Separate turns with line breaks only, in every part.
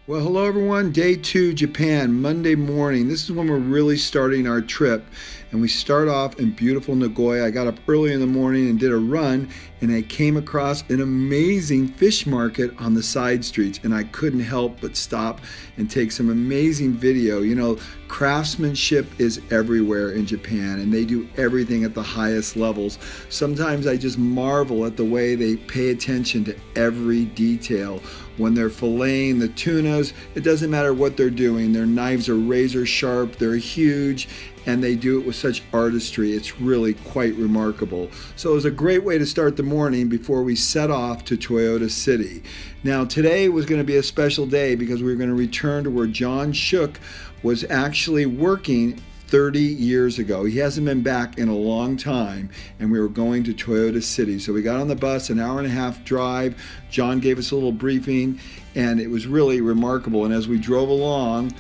Well, hello everyone. Day 2, Japan, Monday morning. This is when we're really starting our trip. And we start off in beautiful Nagoya. I got up early in the morning and did a run, and I came across an amazing fish market on the side streets, and I couldn't help but stop and take some amazing video. You know, craftsmanship is everywhere in Japan, and they do everything at the highest levels. Sometimes I just marvel at the way they pay attention to every detail. When they're filleting the tunas, it doesn't matter what they're doing. Their knives are razor sharp, they're huge, and they do it with such artistry. It's really quite remarkable. So it was a great way to start the morning before we set off to Toyota City. Now today was going to be a special day because we were going to return to where John Shook was actually working 30 years ago. He hasn't been back in a long time, and we were going to Toyota City. So we got on the bus, an hour and a half drive. John gave us a little briefing, and it was really remarkable. And as we drove along,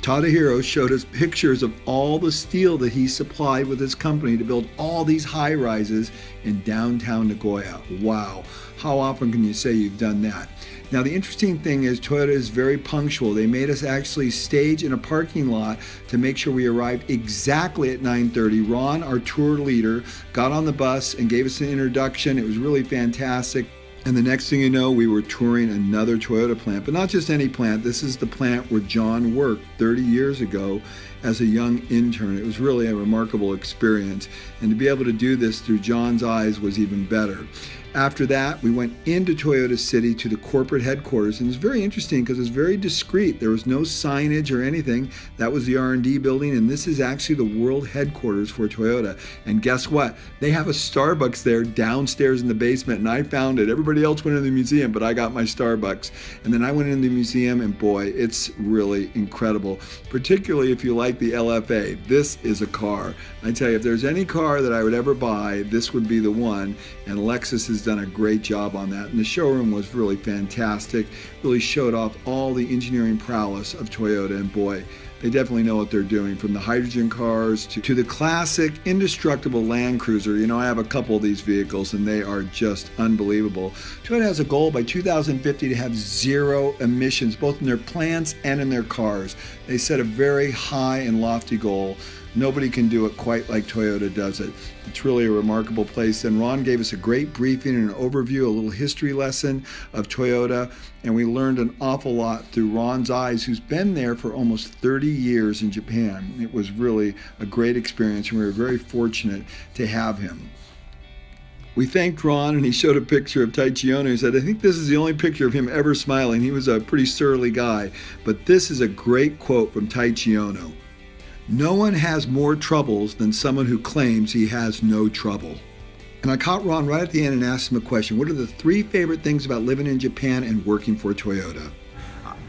Tadahiro showed us pictures of all the steel that he supplied with his company to build all these high rises in downtown Nagoya. Wow, how often can you say you've done that? Now the interesting thing is Toyota is very punctual. They made us actually stage in a parking lot to make sure we arrived exactly at 9:30. Ron, our tour leader, got on the bus and gave us an introduction. It was really fantastic. And the next thing you know, we were touring another Toyota plant, but not just any plant. This is the plant where John worked 30 years ago as a young intern. It was really a remarkable experience. And to be able to do this through John's eyes was even better. After that, we went into Toyota City to the corporate headquarters, and it was very interesting because it was very discreet. There was no signage or anything. That was the R&D building, and this is actually the world headquarters for Toyota. And guess what? They have a Starbucks there downstairs in the basement, and I found it. Everybody else went in the museum, but I got my Starbucks. And then I went in the museum, and boy, it's really incredible, particularly if you like the LFA. This is a car. I tell you, if there's any car that I would ever buy, this would be the one, and Lexus has done a great job on that. And the showroom was really fantastic, really showed off all the engineering prowess of Toyota, and boy, they definitely know what they're doing, from the hydrogen cars to the classic indestructible Land Cruiser. You know, I have a couple of these vehicles and they are just unbelievable. Toyota has a goal by 2050 to have zero emissions, both in their plants and in their cars. They set a very high and lofty goal. Nobody can do it quite like Toyota does it. It's really a remarkable place. And Ron gave us a great briefing and an overview, a little history lesson of Toyota. And we learned an awful lot through Ron's eyes, who's been there for almost 30 years in Japan. It was really a great experience, and we were very fortunate to have him. We thanked Ron, and he showed a picture of Taichi Ono. He said, I think this is the only picture of him ever smiling. He was a pretty surly guy. But this is a great quote from Taichi Ono. No one has more troubles than someone who claims he has no trouble. And I caught Ron right at the end and asked him a question. What are the 3 favorite things about living in Japan and working for Toyota?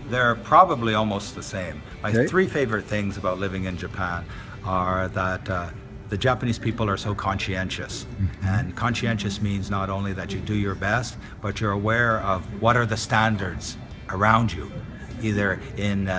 They're probably almost the same. My
Okay.
3 favorite things about living in Japan are that the Japanese people are so conscientious. And conscientious means not only that you do your best, but you're aware of what are the standards around you, either in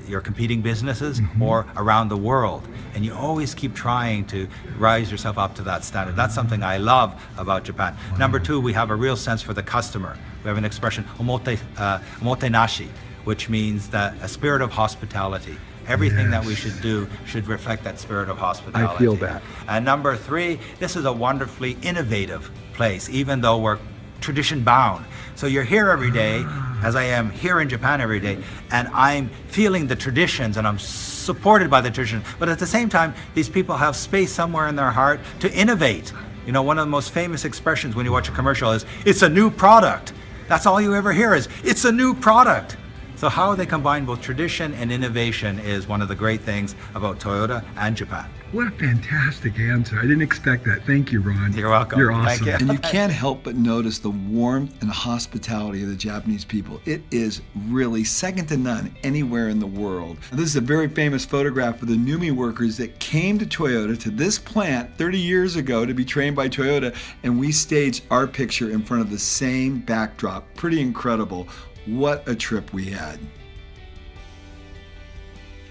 your competing businesses or around the world. And you always keep trying to rise yourself up to that standard. That's something I love about Japan. Number 2, we have a real sense for the customer. We have an expression, omotenashi, which means that a spirit of hospitality. Everything that we should do should reflect that spirit of hospitality.
I feel that.
And number 3, this is a wonderfully innovative place, even though we're tradition bound. So you're here every day, as I am here in Japan every day, and I'm feeling the traditions and I'm supported by the tradition. But at the same time, these people have space somewhere in their heart to innovate. You know, one of the most famous expressions when you watch a commercial is, it's a new product. That's all you ever hear is, it's a new product. So how they combine both tradition and innovation is one of the great things about Toyota and Japan.
What a fantastic answer. I didn't expect that. Thank you, Ron.
You're welcome.
You're
Thank
awesome.
you.
And you can't help but notice the warmth and hospitality of the Japanese people. It is really second to none anywhere in the world. And this is a very famous photograph of the Numi workers that came to Toyota, to this plant 30 years ago to be trained by Toyota, and we staged our picture in front of the same backdrop. Pretty incredible. What a trip we had.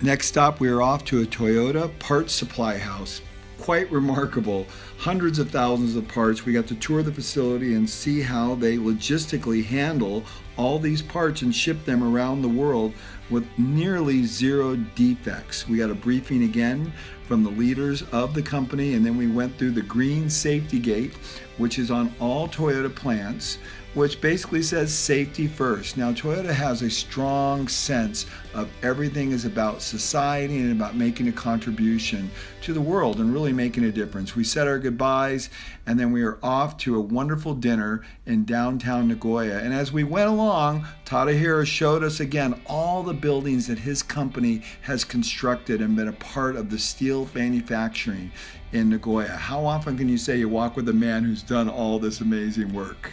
Next stop, we are off to a Toyota parts supply house. quite remarkable. Hundreds of thousands of parts. We got to tour the facility and see how they logistically handle all these parts and ship them around the world with nearly zero defects. We got a briefing again from the leaders of the company, and then we went through the green safety gate, which is on all Toyota plants, which basically says safety first. Now, Toyota has a strong sense of everything is about society and about making a contribution to the world and really making a difference. We said our goodbyes, and then we are off to a wonderful dinner in downtown Nagoya. And as we went along, Tadahiro showed us again all the buildings that his company has constructed and been a part of the steel manufacturing in Nagoya. How often can you say you walk with a man who's done all this amazing work?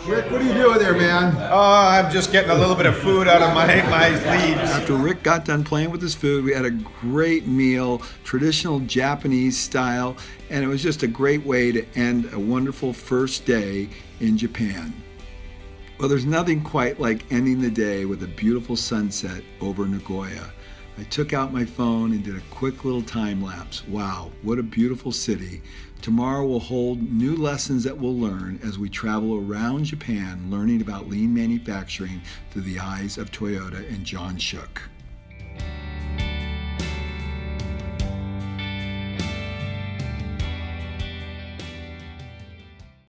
Rick, what are you doing there, man?
I'm just getting a little bit of food out of my leaves.
After Rick got done playing with his food, we had a great meal, traditional Japanese style, and it was just a great way to end a wonderful first day in Japan. Well, there's nothing quite like ending the day with a beautiful sunset over Nagoya. I took out my phone and did a quick little time lapse. Wow, what a beautiful city. Tomorrow will hold new lessons that we'll learn as we travel around Japan, learning about lean manufacturing through the eyes of Toyota and John Shook.